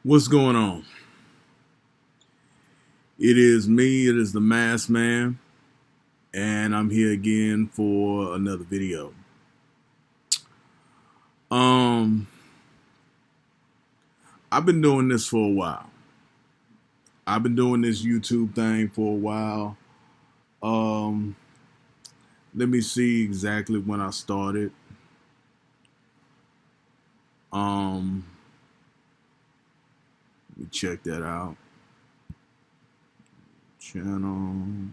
What's going on? It is me, it is the Masked Man, and I'm here again for another video. Um, I've been doing this for a while. I've been doing this YouTube thing for a while. Um, Let me see exactly when I started. Um, Let me check that out. Channel.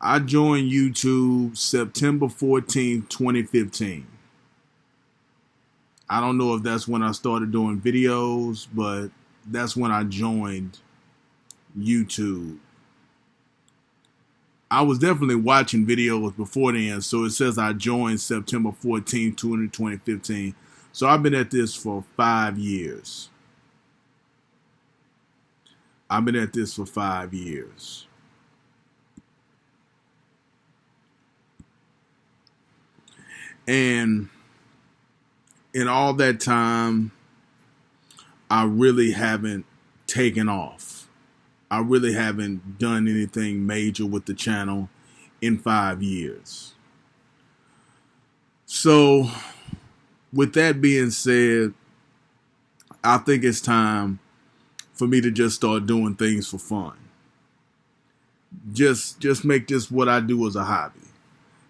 I joined YouTube September 14th, 2015. I don't know if that's when I started doing videos, but that's when I joined YouTube. I was definitely watching videos before then, so it says I joined September 14th, 2015. So I've been at this for 5 years. I've been at this for 5 years. And in all that time, I really haven't taken off. I really haven't done anything major with the channel in 5 years. So, with that being said, I think it's time for me to just start doing things for fun. Just make this what I do as a hobby.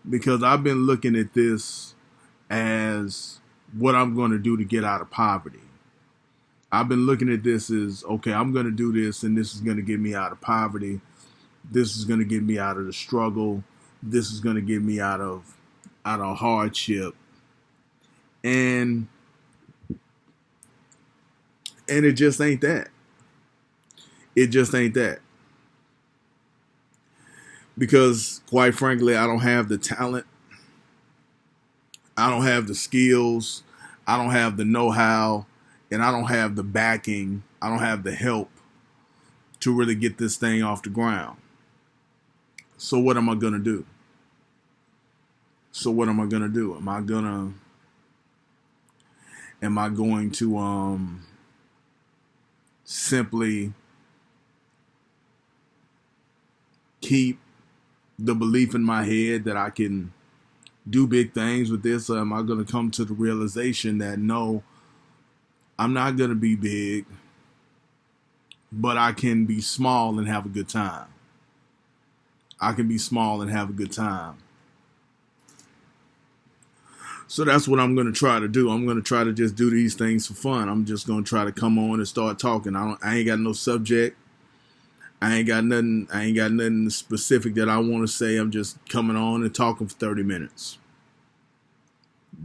Because I've been looking at this as what I'm going to do to get out of poverty. I've been looking at this as, okay, I'm going to do this and this is going to get me out of poverty. This is going to get me out of the struggle. This is going to get me out of hardship. And it just ain't that. It just ain't that. Because quite frankly, I don't have the talent. I don't have the skills. I don't have the know-how. And I don't have the backing. I don't have the help to really get this thing off the ground. So what am I going to do? Am I going to simply keep the belief in my head that I can do big things with this, or am I going to come to the realization that no, I'm not going to be big, but I can be small and have a good time. I can be small and have a good time. So that's what I'm going to try to do. I'm going to try to just do these things for fun. I'm just going to try to come on and start talking. I ain't got no subject. I ain't got nothing specific that I want to say. I'm just coming on and talking for 30 minutes.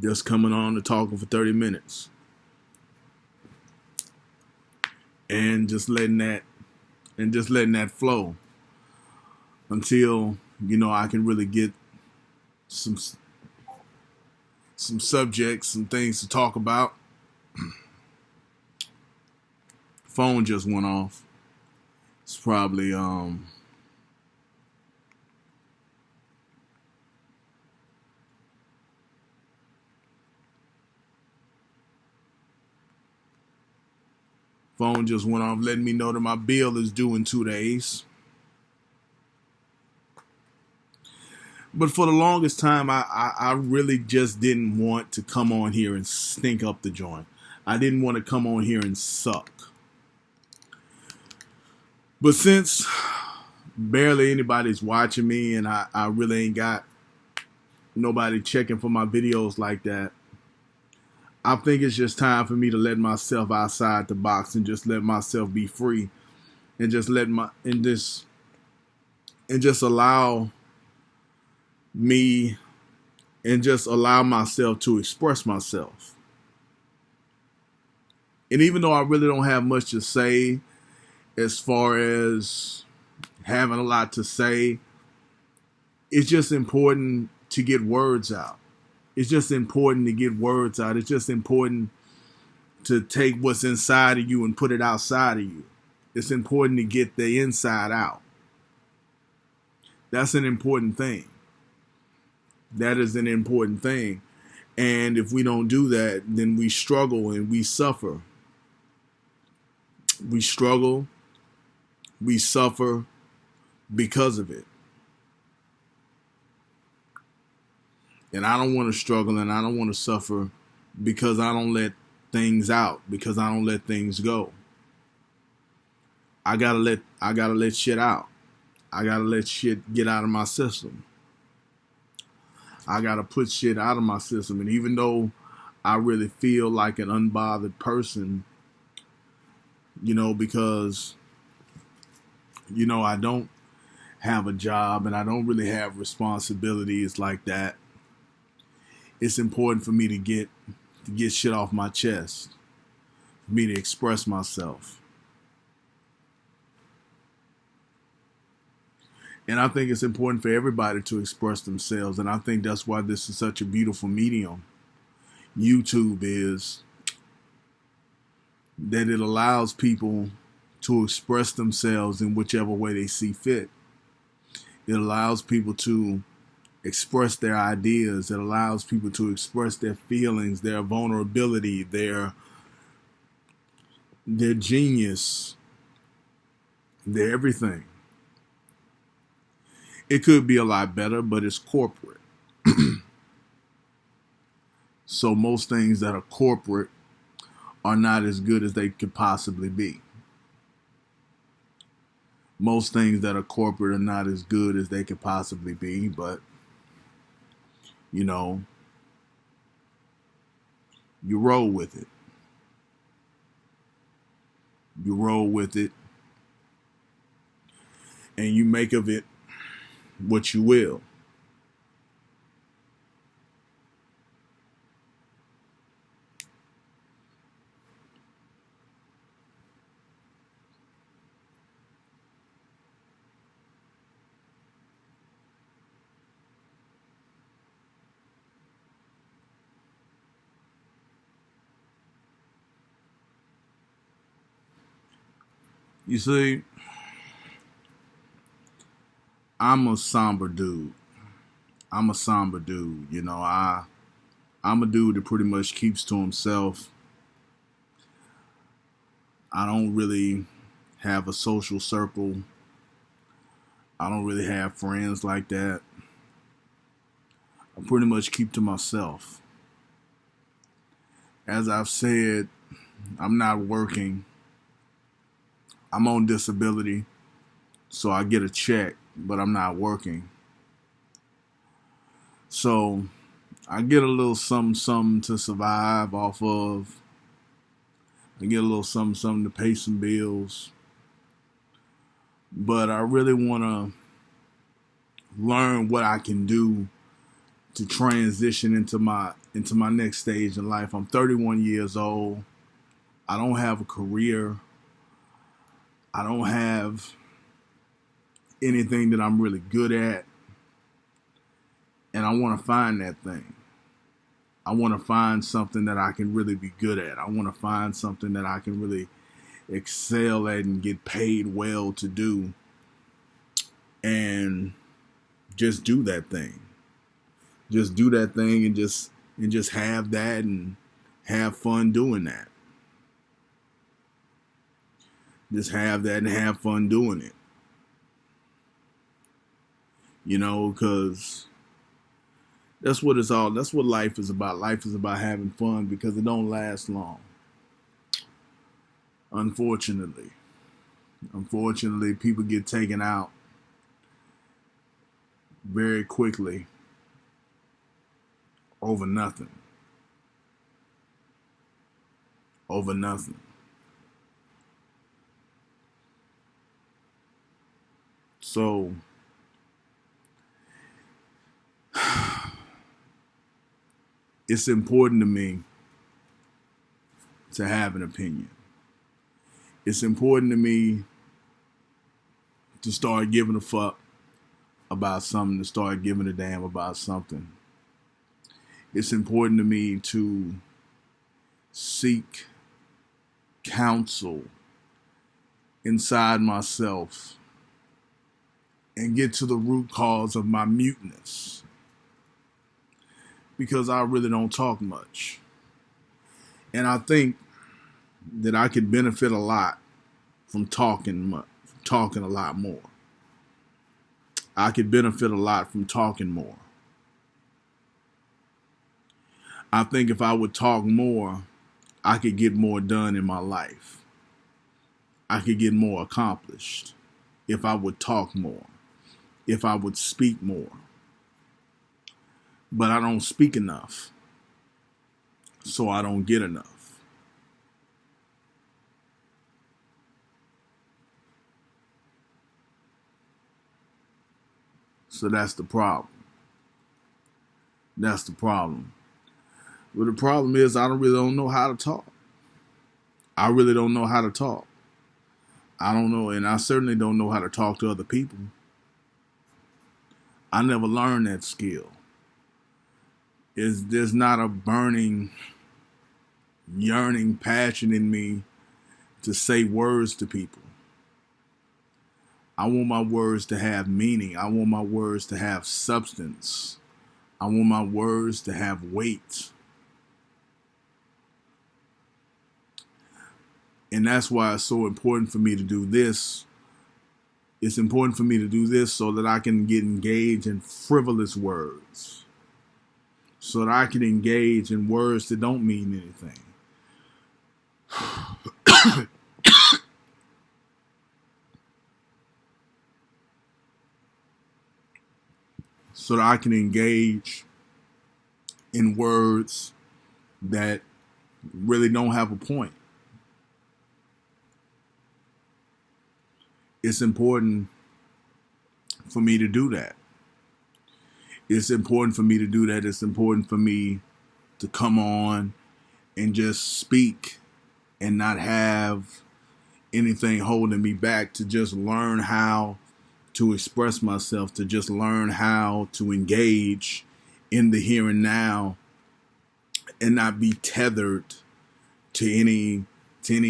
Just coming on and talking for 30 minutes. And just letting that flow until, I can really get some subjects, some things to talk about. Phone just went off. It's probably phone just went off letting me know that my bill is due in 2 days. But for the longest time, I really just didn't want to come on here and stink up the joint. I didn't want to come on here and suck. But since barely anybody's watching me and I really ain't got nobody checking for my videos like that, I think it's just time for me to let myself outside the box and just let myself be free and just allow me and just allow myself to express myself. And even though I really don't have much to say as far as having a lot to say, it's just important to get words out. It's just important to get words out. It's just important to take what's inside of you and put it outside of you. It's important to get the inside out. That's an important thing. That is an important thing. And if we don't do that, then we struggle and we suffer. We struggle, we suffer because of it. And I don't want to struggle and I don't want to suffer because I don't let things out, because I don't let things go. I gotta let shit out. I gotta let shit get out of my system. I gotta put shit out of my system. And even though I really feel like an unbothered person, because, I don't have a job and I don't really have responsibilities like that. It's important for me to get shit off my chest, for me to express myself. And I think it's important for everybody to express themselves. And I think that's why this is such a beautiful medium. YouTube is that it allows people to express themselves in whichever way they see fit. It allows people to express their ideas. It allows people to express their feelings, their vulnerability, their genius, their everything. It could be a lot better, but it's corporate. So most things that are corporate are not as good as they could possibly be. Most things that are corporate are not as good as they could possibly be, but you roll with it. You roll with it and you make of it what you will. You see, I'm a somber dude. I'm a dude that pretty much keeps to himself. I don't really have a social circle. I don't really have friends like that. I pretty much keep to myself. As I've said, I'm not working. I'm on disability, so I get a check, but I'm not working. So I get a little something to survive off of. I get a little something to pay some bills. But I really want to learn what I can do to transition into my next stage in life. I'm 31 years old. I don't have a career. I don't have anything that I'm really good at. And I want to find that thing. I want to find something that I can really be good at. I want to find something that I can really excel at and get paid well to do. And just do that thing. Just do that thing and just have that and have fun doing that. Just have that and have fun doing it. Because that's what life is about. Life is about having fun because it don't last long. Unfortunately, people get taken out very quickly over nothing. Over nothing. So it's important to me to have an opinion. It's important to me to start giving a fuck about something, to start giving a damn about something. It's important to me to seek counsel inside myself and get to the root cause of my muteness. because I really don't talk much. And I think that I could benefit a lot from talking a lot more. I could benefit a lot from talking more. I think if I would talk more, I could get more done in my life. I could get more accomplished if I would talk more, if I would speak more. But I don't speak enough, so I don't get enough. So that's the problem. That's the problem. Well, the problem is I don't know how to talk. I really don't know how to talk. I don't know, and I certainly don't know how to talk to other people. I never learned that skill. There's not a burning, yearning passion in me to say words to people. I want my words to have meaning. I want my words to have substance. I want my words to have weight. And that's why it's so important for me to do this. It's important for me to do this so that I can get engaged in frivolous words. So that I can engage in words that don't mean anything. So that I can engage in words that really don't have a point. It's important for me to do that. It's important for me to do that. It's important for me to come on and just speak and not have anything holding me back, to just learn how to express myself, to just learn how to engage in the here and now and not be tethered to any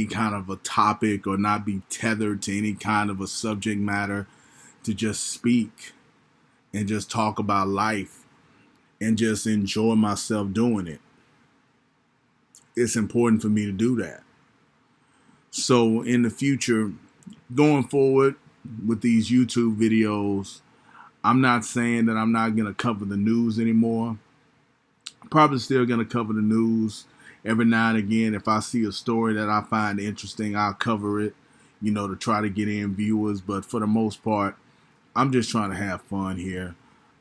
kind of a topic, or not be tethered to any kind of a subject matter, to just speak and just talk about life and just enjoy myself doing it. It's important for me to do that. So in the future, going forward with these YouTube videos, I'm not saying that I'm not going to cover the news anymore. I'm probably still going to cover the news. Every now and again, if I see a story that I find interesting, I'll cover it, to try to get in viewers. But for the most part, I'm just trying to have fun here.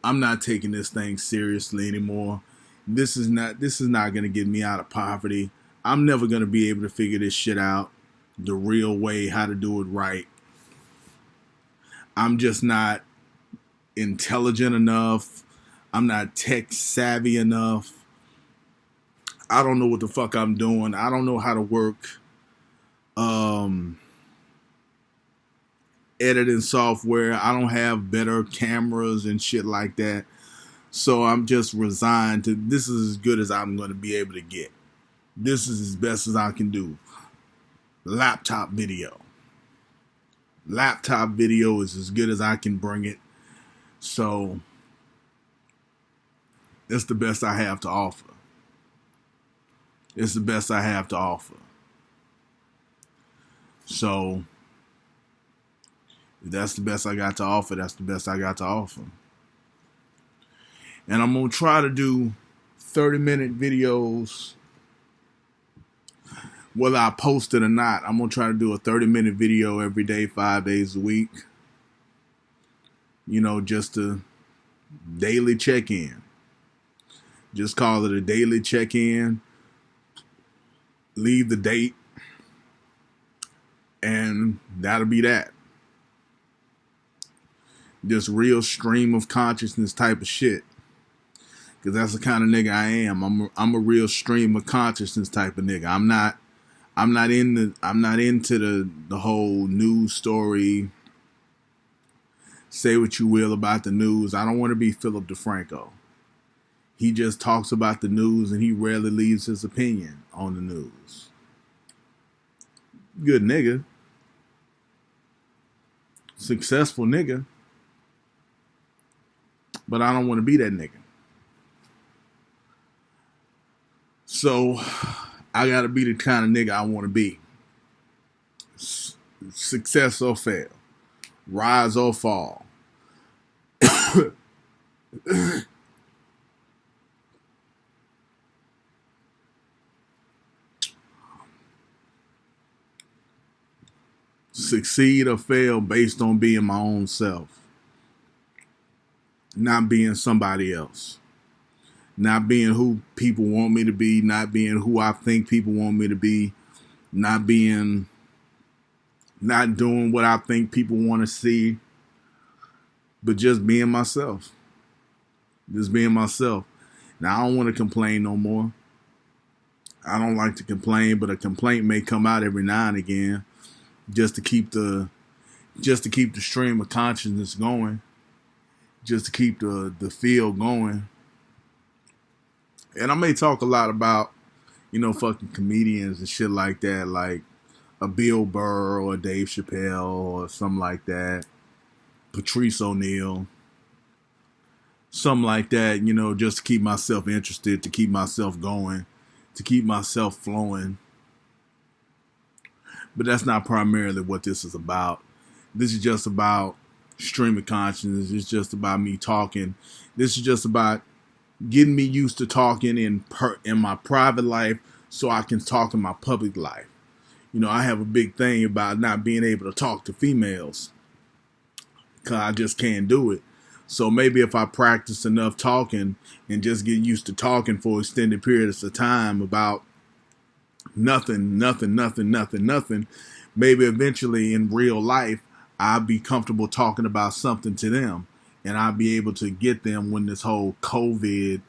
I'm not taking this thing seriously anymore. This is not going to get me out of poverty. I'm never going to be able to figure this shit out the real way, how to do it right. I'm just not intelligent enough. I'm not tech savvy enough. I don't know what the fuck I'm doing. I don't know how to work editing software. I don't have better cameras and shit like that. So I'm just resigned to, this is as good as I'm going to be able to get. This is as best as I can do. Laptop video. Laptop video is as good as I can bring it. So it's the best I have to offer. It's the best I have to offer. So if that's the best I got to offer, that's the best I got to offer. And I'm going to try to do 30-minute videos. Whether I post it or not, I'm going to try to do a 30-minute video every day, 5 days a week. Just a daily check-in. Just call it a daily check-in. Leave the date. And that'll be that. Just real stream of consciousness type of shit. Because that's the kind of nigga I am. I'm a real stream of consciousness type of nigga. I'm not into the whole news story. Say what you will about the news. I don't want to be Philip DeFranco. He just talks about the news and he rarely leaves his opinion on the news. Good nigga. Successful nigga. But I don't want to be that nigga. So I gotta be the kind of nigga I want to be. Success or fail, rise or fall. Succeed or fail based on being my own self, not being somebody else, not being who people want me to be, not being who I think people want me to be, not being, not doing what I think people want to see, but just being myself. Just being myself. Now, I don't want to complain no more. I don't like to complain, but a complaint may come out every now and again just to keep the stream of consciousness going, just to keep the field going. And I may talk a lot about, fucking comedians and shit like that, like a Bill Burr or a Dave Chappelle or something like that, Patrice O'Neal, something like that, just to keep myself interested, to keep myself going, to keep myself flowing. But that's not primarily what this is about. This is just about stream of consciousness. It's just about me talking. This is just about getting me used to talking in my private life so I can talk in my public life. I have a big thing about not being able to talk to females because I just can't do it. So maybe if I practice enough talking and just get used to talking for extended periods of time about nothing, maybe eventually in real life, I'll be comfortable talking about something to them, and I'll be able to get them when this whole COVID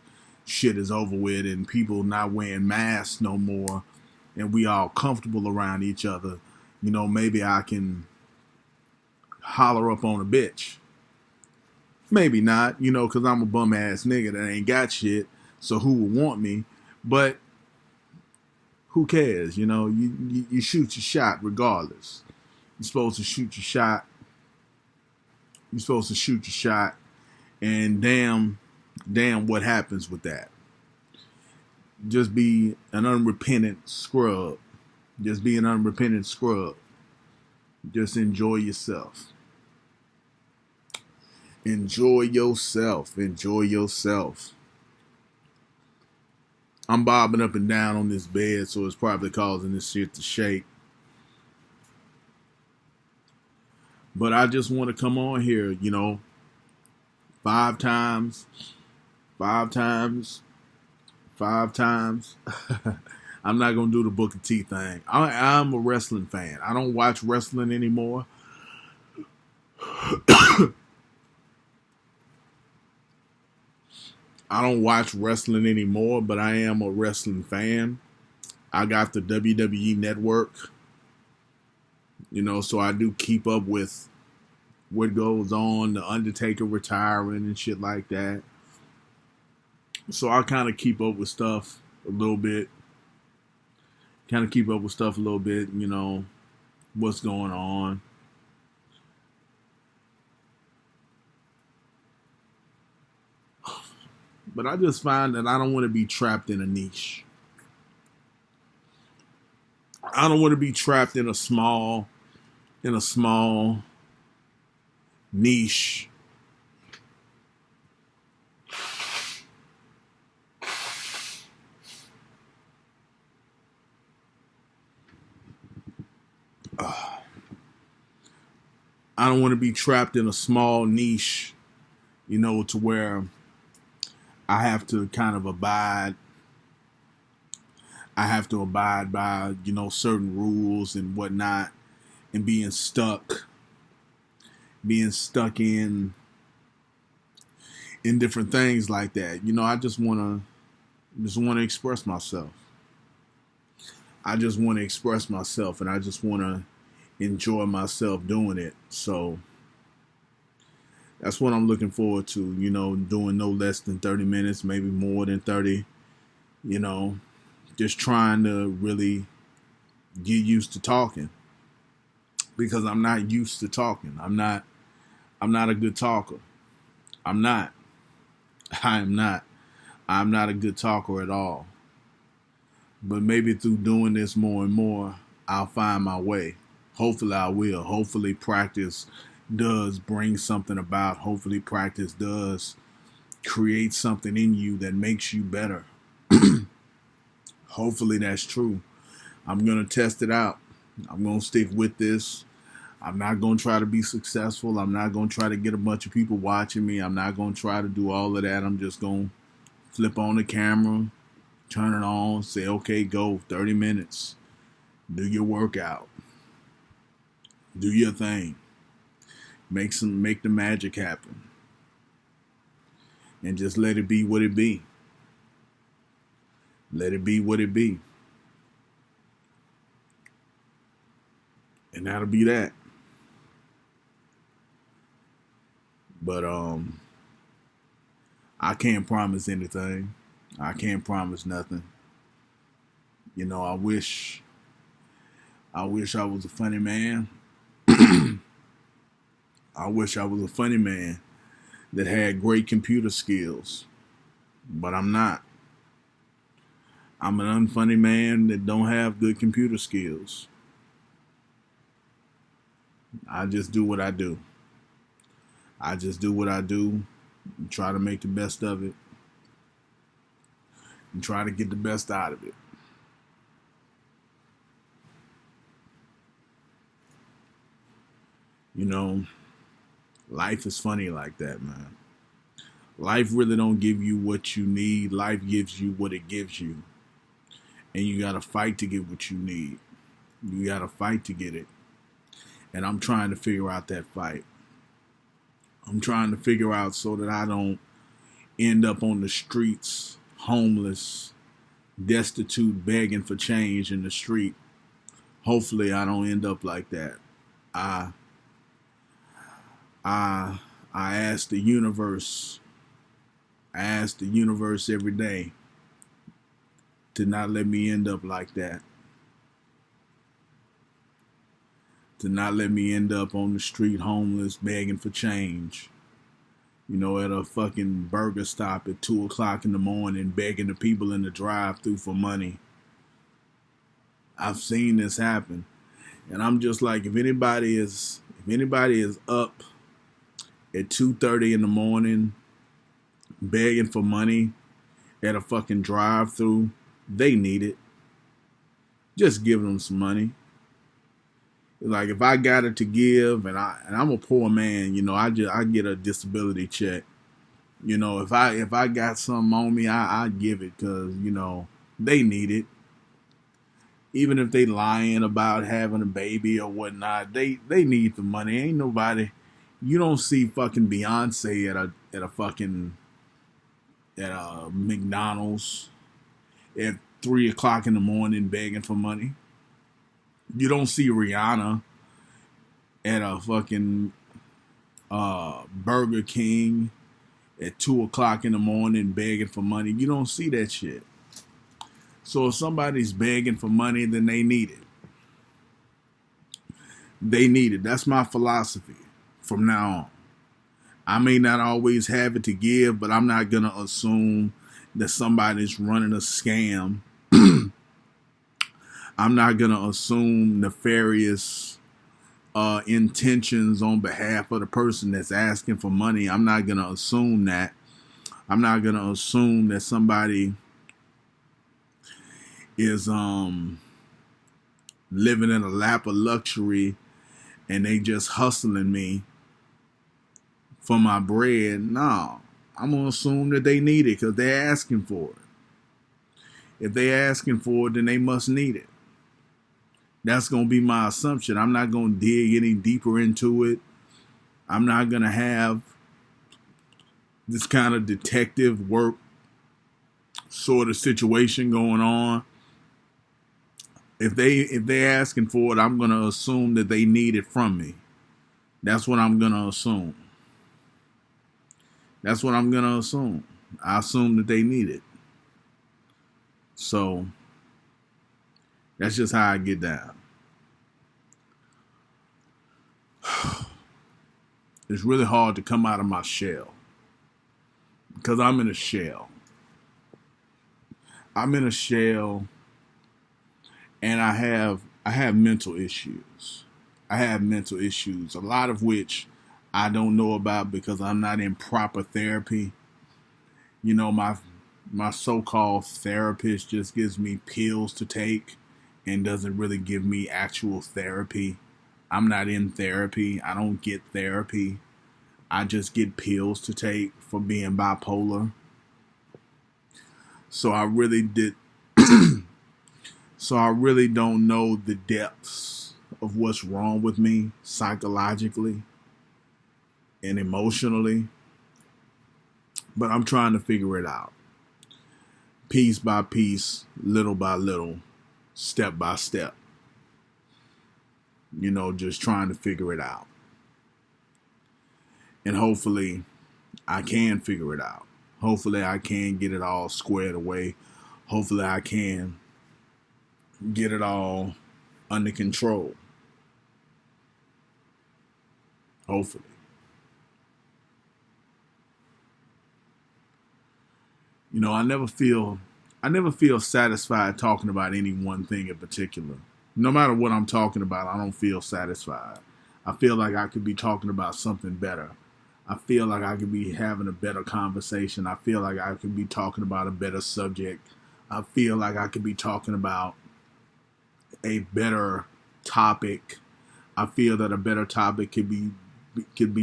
shit is over with and people not wearing masks no more and we all comfortable around each other. Maybe I can holler up on a bitch. Maybe not, because I'm a bum ass nigga that ain't got shit, so who would want me? But who cares? You shoot your shot regardless. You're supposed to shoot your shot. You're supposed to shoot your shot, and damn what happens with that. Just be an unrepentant scrub. Just be an unrepentant scrub. Just enjoy yourself. Enjoy yourself. Enjoy yourself. I'm bobbing up and down on this bed, so it's probably causing this shit to shake. But I just want to come on here, 5 times. I'm not going to do the Booker T thing. I'm a wrestling fan. I don't watch wrestling anymore. I don't watch wrestling anymore, but I am a wrestling fan. I got the WWE Network, so I do keep up with what goes on, the Undertaker retiring and shit like that. So I kind of keep up with stuff a little bit. What's going on. But I just find that I don't want to be trapped in a niche. I don't want to be trapped in a small niche. I don't want to be trapped in a small niche, to where I have to kind of abide. I have to abide by, certain rules and whatnot, and being stuck in different things like that. I just want to express myself. I just want to express myself, and I just want to enjoy myself doing it. So that's what I'm looking forward to, doing no less than 30 minutes, maybe more than 30, just trying to really get used to talking, because I'm not used to talking. I'm not a good talker. I am not a good talker at all. But maybe through doing this more and more, I'll find my way. Hopefully, I will. Hopefully, practice does bring something about. Hopefully, practice does create something in you that makes you better. Hopefully, that's true. I'm going to test it out. I'm going to stick with this. I'm not going to try to be successful. I'm not going to try to get a bunch of people watching me. I'm not going to try to do all of that. I'm just going to flip on the camera, turn it on, say, okay, go 30 minutes. Do your workout. Do your thing. Make the magic happen. And just let it be what it be. Let it be what it be. And that'll be that. But I can't promise anything. I can't promise nothing. You know, I wish I was a funny man. I wish I was a funny man that had great computer skills. But I'm not. I'm an unfunny man that don't have good computer skills. I just do what I do. I just do what I do and try to make the best of it and try to get the best out of it. You know, life is funny like that, man. Life really don't give you what you need. Life gives you what it gives you. And you got to fight to get what you need. You got to fight to get it. And I'm trying to figure out that fight. I'm trying to figure out so that I don't end up on the streets, homeless, destitute, begging for change in the street. Hopefully I don't end up like that. I ask the universe, every day to not let me end up like that. To not let me end up on the street homeless, begging for change. You know, at a fucking burger stop at 2 o'clock in the morning, begging the people in the drive-thru for money. I've seen this happen. And I'm just like, if anybody is up at 2:30 in the morning begging for money at a fucking drive-thru, they need it. Just give them some money. Like, if I got it to give, and I'm a poor man, you know, I get a disability check. You know, if I got something on me, I give it because, you know, they need it. Even if they lying about having a baby or whatnot, they need the money. Ain't nobody. You don't see fucking Beyonce at a McDonald's at 3 o'clock in the morning begging for money. You don't see Rihanna at a fucking Burger King at 2 o'clock in the morning begging for money. You don't see that shit. So if somebody's begging for money, then they need it. They need it. That's my philosophy from now on. I may not always have it to give, but I'm not going to assume that somebody's running a scam. I'm not going to assume nefarious intentions on behalf of the person that's asking for money. I'm not going to assume that. I'm not going to assume that somebody is living in a lap of luxury and they just hustling me for my bread. No, I'm going to assume that they need it because they're asking for it. If they're asking for it, then they must need it. That's going to be my assumption. I'm not going to dig any deeper into it. I'm not going to have this kind of detective work sort of situation going on. If they're asking for it, I'm going to assume that they need it from me. That's what I'm going to assume. That's what I'm going to assume. I assume that they need it. So that's just how I get down. It's really hard to come out of my shell because I'm in a shell. I'm in a shell and I have mental issues. I have mental issues, a lot of which I don't know about because I'm not in proper therapy. You know, my so-called therapist just gives me pills to take and doesn't really give me actual therapy. I'm not in therapy. I don't get therapy. I just get pills to take for being bipolar. So I really did so I really don't know the depths of what's wrong with me psychologically and emotionally, but I'm trying to figure it out. Piece by piece, little by little, step by step. You know, just trying to figure it out. And hopefully I can figure it out. Hopefully I can get it all squared away. Hopefully I can get it all under control. Hopefully. You know, I never feel satisfied talking about any one thing in particular. No matter what I'm talking about, I don't feel satisfied. I feel like I could be talking about something better. I feel like I could be having a better conversation. I feel like I could be talking about a better subject. I feel like I could be talking about a better topic. I feel that a better topic could be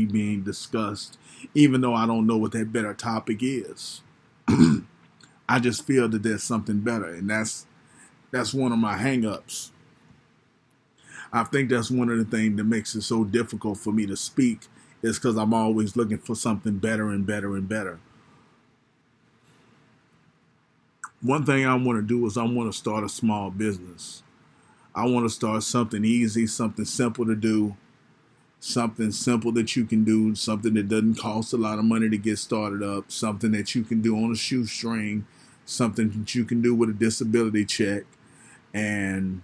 being discussed, even though I don't know what that better topic is. I just feel that there's something better, and that's one of my hangups. I think that's one of the things that makes it so difficult for me to speak is because I'm always looking for something better and better and better. One thing I want to do is I want to start a small business. I want to start something easy, something simple to do, something simple that you can do, something that doesn't cost a lot of money to get started up, something that you can do on a shoestring, something that you can do with a disability check, and,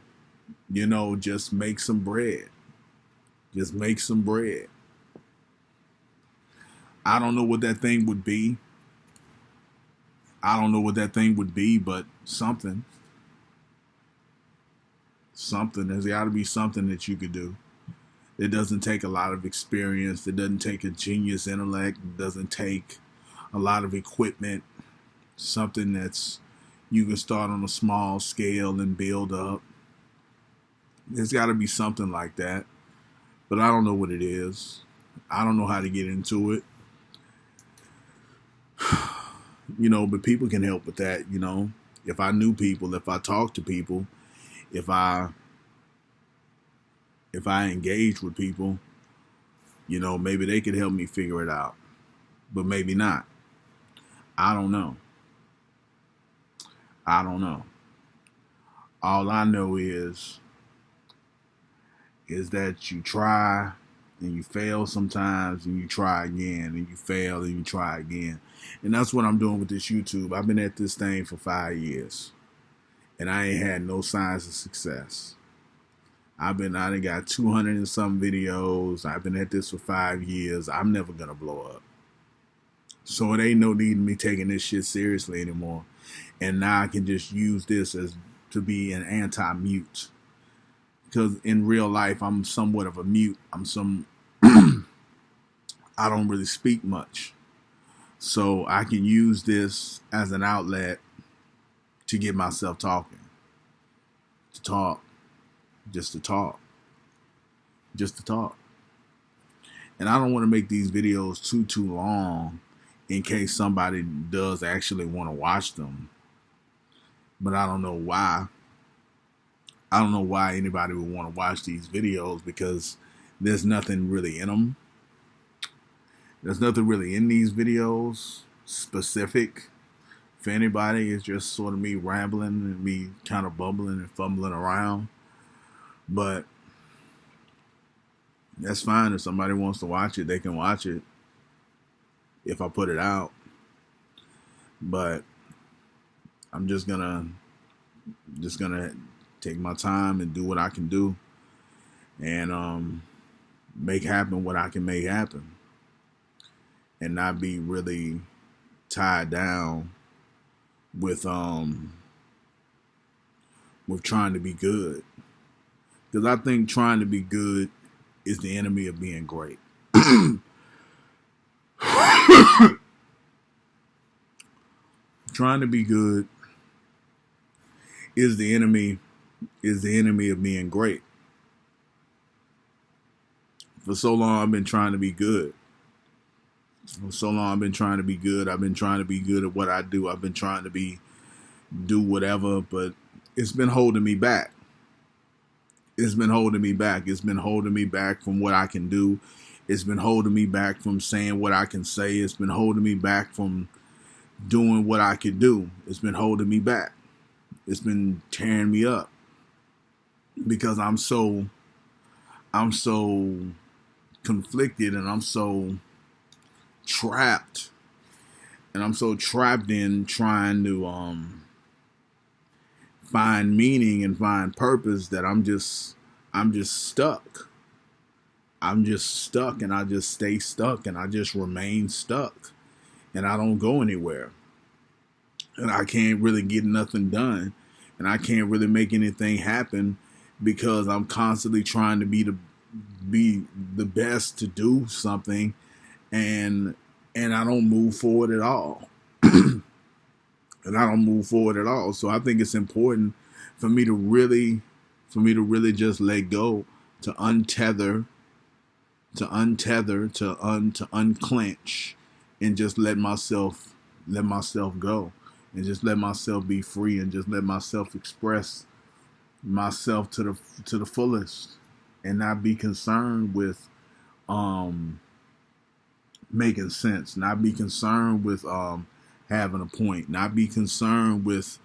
you know, just make some bread. Just make some bread. I don't know what that thing would be. I don't know what that thing would be, but something. Something. There's got to be something that you could do. It doesn't take a lot of experience. It doesn't take a genius intellect. It doesn't take a lot of equipment. Something that's you can start on a small scale and build up. There's got to be something like that. But I don't know what it is. I don't know how to get into it. You know, but people can help with that, you know. If I knew people, if I talked to people, if I engage with people, you know, maybe they could help me figure it out. But maybe not. I don't know. I don't know. All I know is that you try and you fail sometimes and you try again and you fail and you try again. And that's what I'm doing with this YouTube. I've been at this thing for 5 years and I ain't had no signs of success. I done got 200 and some videos. I've been at this for 5 years. I'm never gonna blow up. So it ain't no need in me taking this shit seriously anymore. And now I can just use this as to be an anti-mute. Because in real life, I'm somewhat of a mute. I don't really speak much. So I can use this as an outlet to get myself talking. To talk. Just to talk. Just to talk. And I don't want to make these videos too long in case somebody does actually want to watch them. But I don't know why. I don't know why anybody would want to watch these videos because there's nothing really in them. There's nothing really in these videos specific for anybody. It's just sort of me rambling and me kind of bumbling and fumbling around. But that's fine. If somebody wants to watch it, they can watch it if I put it out. But I'm just gonna take my time and do what I can do and make happen what I can make happen and not be really tied down with with trying to be good. Because I think trying to be good is the enemy of being great. Trying to be good is the enemy of being great. For so long I've been trying to be good. For so long I've been trying to be good. I've been trying to be good at what I do. I've been trying to do whatever, but it's been holding me back. It's been holding me back. It's been holding me back from what I can do. It's been holding me back from saying what I can say. It's been holding me back from doing what I can do. It's been holding me back. It's been tearing me up because I'm so conflicted and I'm so trapped. And I'm so trapped in trying to find meaning and find purpose that I'm just stuck. I'm just stuck and I just stay stuck and I just remain stuck and I don't go anywhere. And I can't really get nothing done and I can't really make anything happen because I'm constantly trying to be the best to do something and I don't move forward at all. And I don't move forward at all. So I think it's important for me to really just let go, to untether, to unclench, and just let myself go, and just let myself be free, and just let myself express myself to the fullest, and not be concerned with making sense, not be concerned with having a point, not be concerned with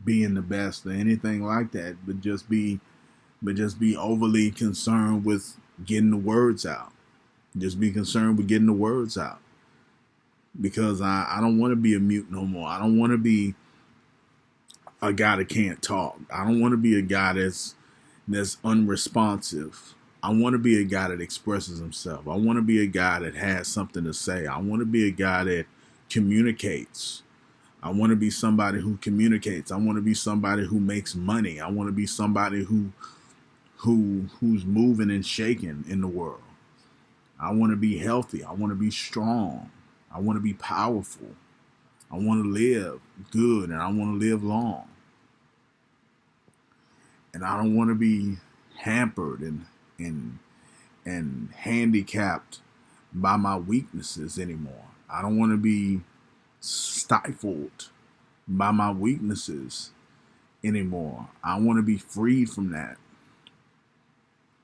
being the best or anything like that, but just be overly concerned with getting the words out. Just be concerned with getting the words out. Because I don't want to be a mute no more. I don't want to be a guy that can't talk. I don't want to be a guy that's unresponsive. I want to be a guy that expresses himself. I want to be a guy that has something to say. I want to be a guy that communicates. I want to be somebody who communicates. I want to be somebody who makes money. I want to be somebody who's moving and shaking in the world. I want to be healthy. I want to be strong. I want to be powerful. I want to live good and I want to live long. And I don't want to be hampered and handicapped by my weaknesses anymore. I don't want to be stifled by my weaknesses anymore. I want to be freed from that.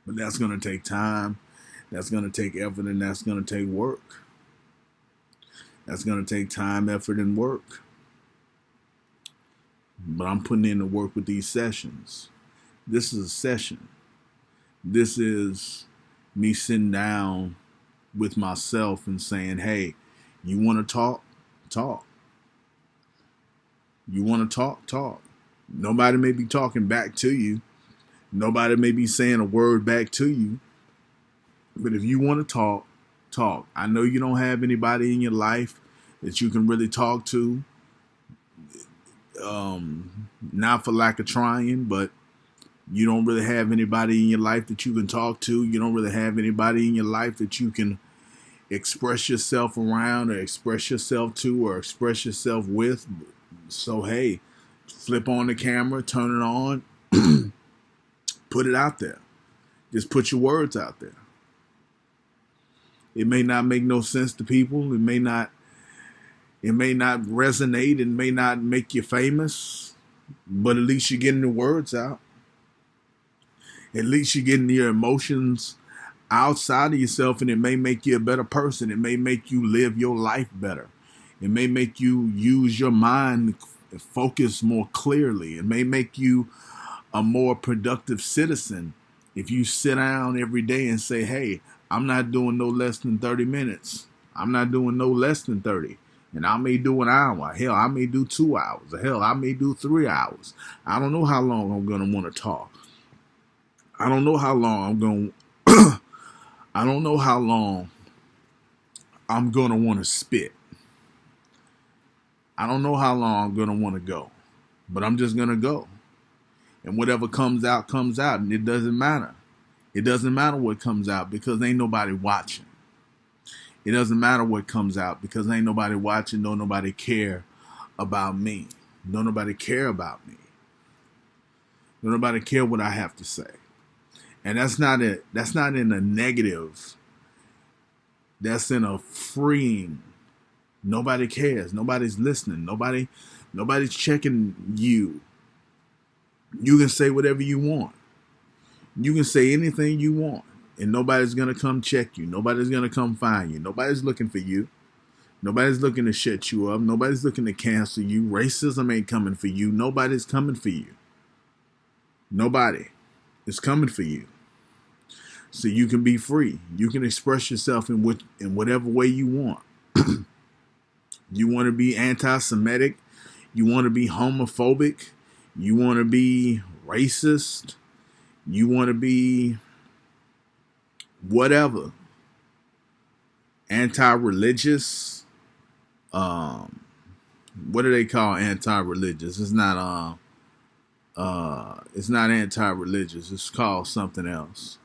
But that's going to take time. That's going to take effort, and that's going to take work. That's going to take time, effort, and work. But I'm putting in the work with these sessions. This is a session. This is me sitting down with myself and saying, hey, you want to talk? Talk. You want to talk? Talk. Nobody may be talking back to you. Nobody may be saying a word back to you. But if you want to talk, talk. I know you don't have anybody in your life that you can really talk to. Not for lack of trying, but you don't really have anybody in your life that you can talk to. You don't really have anybody in your life that you can express yourself around or express yourself to or express yourself with. So, hey, flip on the camera, turn it on, put it out there. Just put your words out there. It may not make no sense to people. It may not resonate. It may not make you famous, but at least you're getting the words out. At least you're getting your emotions outside of yourself, and it may make you a better person. It may make you live your life better. It may make you use your mind, focus more clearly. It may make you a more productive citizen if you sit down every day and say, hey, I'm not doing no less than 30 minutes. I'm not doing no less than 30. And I may do an hour. Hell, I may do 2 hours. Hell, I may do 3 hours. I don't know how long I'm going to want to talk. I don't know how long I'm going I don't know how long I'm going to want to spit. I don't know how long I'm going to want to go. but I'm just gonna go. And whatever comes out, comes out. And it doesn't matter. It doesn't matter what comes out because ain't nobody watching. It doesn't matter what comes out because ain't nobody watching, don't nobody care about me. Don't nobody care about me. Don't nobody care what I have to say. And that's not in a negative. That's in a freeing. Nobody cares. Nobody's listening. Nobody's checking you. You can say whatever you want. You can say anything you want. And nobody's going to come check you. Nobody's going to come find you. Nobody's looking for you. Nobody's looking to shut you up. Nobody's looking to cancel you. Racism ain't coming for you. Nobody's coming for you. Nobody is coming for you. So you can be free. You can express yourself in whatever way you want. You want to be anti-Semitic. You want to be homophobic. You want to be racist. You want to be whatever. Anti-religious. What do they call anti-religious? It's not anti-religious. It's called something else.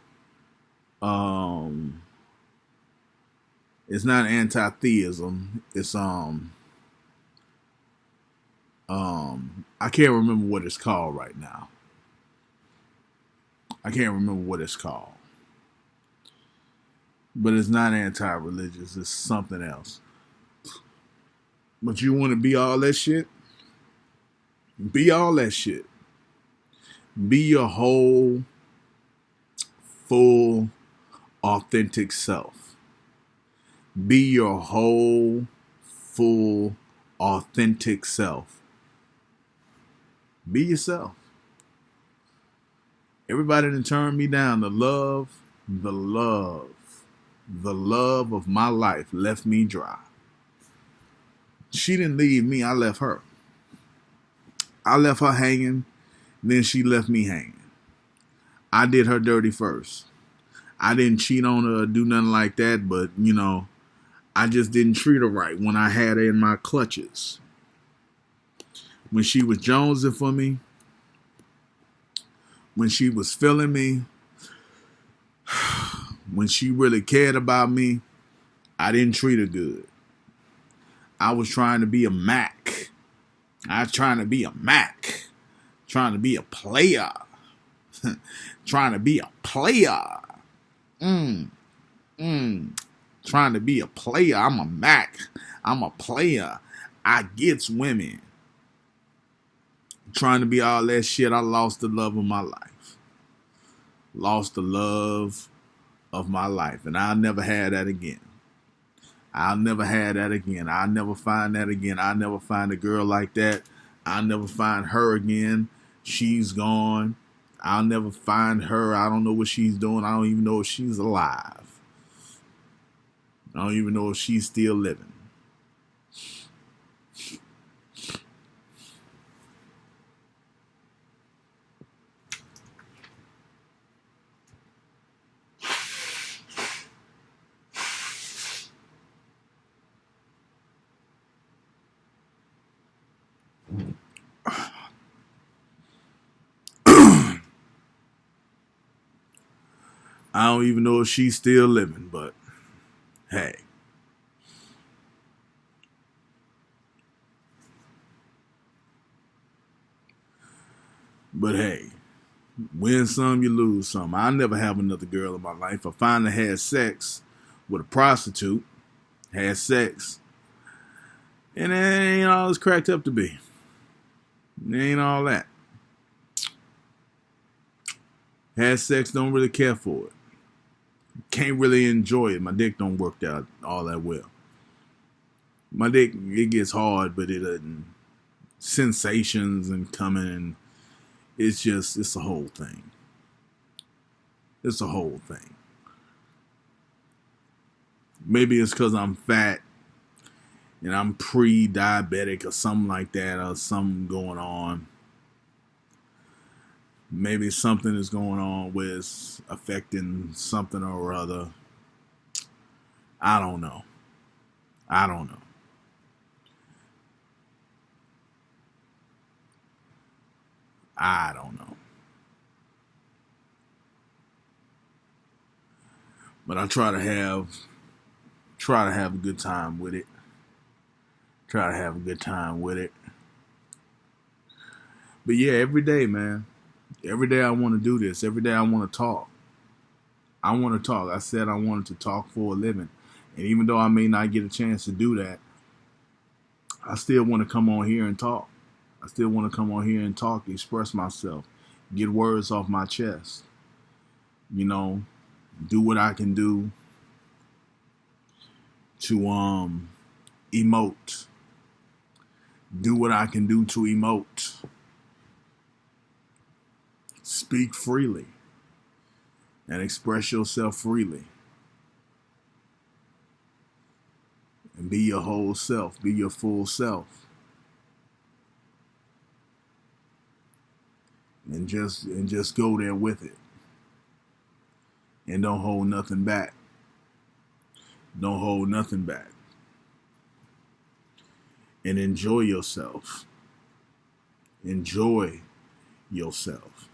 It's not anti-theism. It's I can't remember what it's called right now. I can't remember what it's called. But it's not anti-religious. It's something else. But you want to be all that shit? Be all that shit. Be your whole, full, authentic self. Be your whole, full, authentic self. Be yourself. Everybody done turned me down. The love of my life left me dry. She didn't leave me. I left her. I left her hanging. Then she left me hanging. I did her dirty first. I didn't cheat on her or do nothing like that, but, I just didn't treat her right when I had her in my clutches. When she was jonesing for me, when she was feeling me, when she really cared about me, I didn't treat her good. I was trying to be a Mac. I was trying to be a Mac. Trying to be a player. Trying to be a player. Trying to be a player. I'm a Mac. I'm a player. I gets women. Trying to be all that shit. I lost the love of my life. Lost the love of my life. And I'll never have that again. I'll never have that again. I'll never find that again. I'll never find a girl like that. I'll never find her again. She's gone. I'll never find her. I don't know what she's doing. I don't even know if she's alive. I don't even know if she's still living. I don't even know if she's still living, but hey. But hey, win some, you lose some. I'll never have another girl in my life. I finally had sex with a prostitute, had sex, and it ain't all it's cracked up to be. It ain't all that. Had sex, don't really care for it. Can't really enjoy it. My dick don't work out all that well. My dick, it gets hard, but it doesn't. Sensations and coming, and it's a whole thing. It's a whole thing. Maybe it's because I'm fat and I'm pre-diabetic or something like that, or something going on. Maybe something is going on where it's affecting something or other. I don't know. I don't know. But I try to have a good time with it. Try to have a good time with it. But yeah, every day, man. Every day I want to do this. Every day I want to talk. I want to talk. I said I wanted to talk for a living. And even though I may not get a chance to do that, I still want to come on here and talk. I still want to come on here and talk, express myself, get words off my chest. You know, do what I can do to emote. Do what I can do to emote. Speak freely and express yourself freely. And be your whole self, be your full self. And just go there with it. And don't hold nothing back. Don't hold nothing back. And enjoy yourself. Enjoy yourself.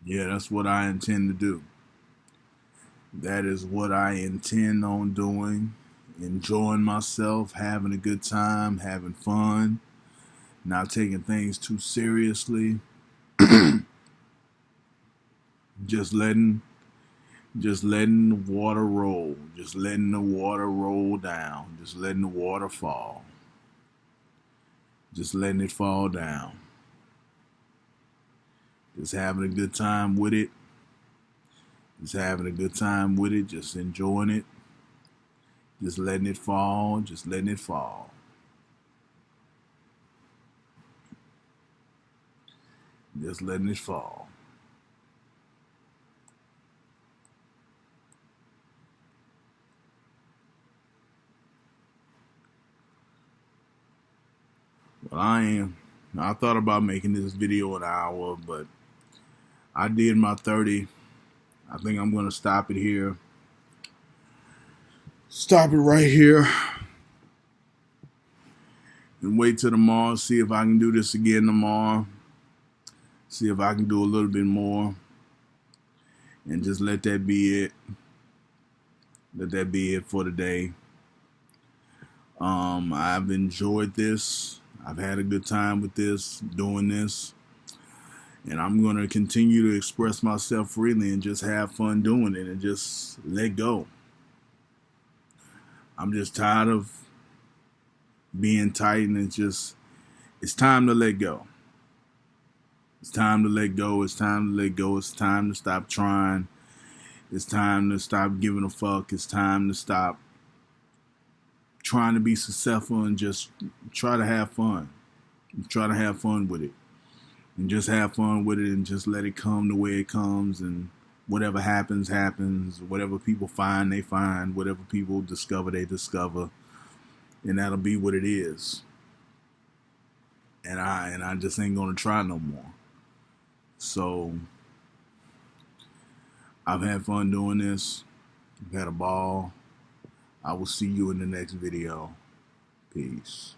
Yeah, that's what I intend to do. That is what I intend on doing. Enjoying myself, having a good time, having fun, not taking things too seriously. just letting the water roll. Just letting the water roll down. Just letting the water fall. Just letting it fall down. Just having a good time with it. Just having a good time with it. Just enjoying it. Just letting it fall. Just letting it fall. Just letting it fall. Well, I thought about making this video an hour, but I did my 30. I think I'm going to stop it here. Stop it right here. And wait till tomorrow. See if I can do this again tomorrow. See if I can do a little bit more. And just let that be it. Let that be it for today. I've enjoyed this. I've had a good time with this, doing this. And I'm going to continue to express myself freely and just have fun doing it and just let go. I'm just tired of being tight, and it's time to let go. It's time to let go. It's time to let go. It's time to stop trying. It's time to stop giving a fuck. It's time to stop trying to be successful and just try to have fun. Try to have fun with it. And just have fun with it and just let it come the way it comes, and whatever happens, happens. Whatever people find, they find. Whatever people discover, they discover. And that'll be what it is. And I just ain't gonna try no more. So I've had fun doing this. I've had a ball. I will see you in the next video. Peace.